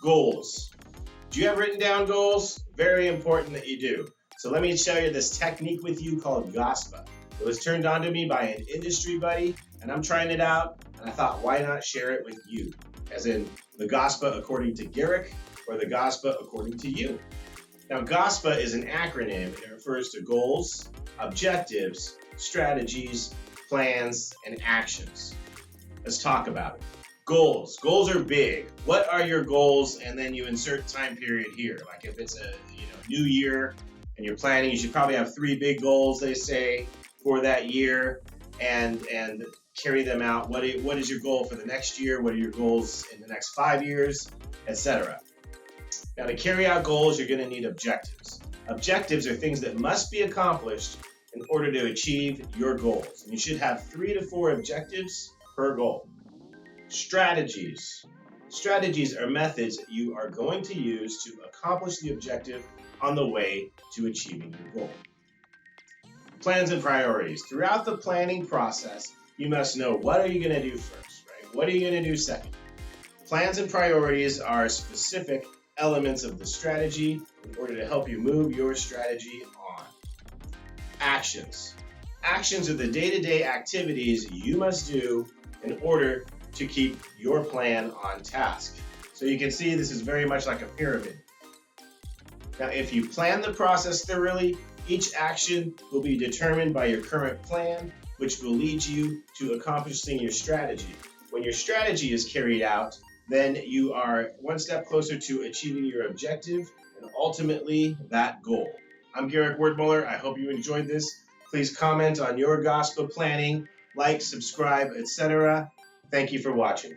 Goals. Do you have written down goals? Very important that you do. So let me share this technique with you called Gospa. It was turned on to me by an industry buddy, and I'm trying it out, and I thought, why not share it with you? As in the Gospa according to Garrick, or the Gospa according to you. Now, Gospa is an acronym. It refers to goals, objectives, strategies, plans, and actions. Let's talk about it. Goals. Goals are big. What are your goals? And then you insert time period here. Like if it's a new year and you're planning, you should probably have 3 big goals, they say, for that year, and carry them out. What is your goal for the next year? What are your goals in the next 5 years, etc. Now, to carry out goals, you're going to need objectives. Objectives are things that must be accomplished in order to achieve your goals. And you should have 3 to 4 objectives per goal. Strategies. Strategies are methods that you are going to use to accomplish the objective on the way to achieving your goal. Plans and priorities. Throughout the planning process, you must know what are you going to do first, right? What are you going to do second? Plans and priorities are specific elements of the strategy in order to help you move your strategy on. Actions. Actions are the day-to-day activities you must do in order to keep your plan on task. So you can see this is very much like a pyramid. Now, if you plan the process thoroughly, each action will be determined by your current plan, which will lead you to accomplishing your strategy. When your strategy is carried out, then you are one step closer to achieving your objective and ultimately that goal. I'm Garrick Wordmuller. I hope you enjoyed this. Please comment on your G.O.S.P.A planning, like, subscribe, etc. Thank you for watching.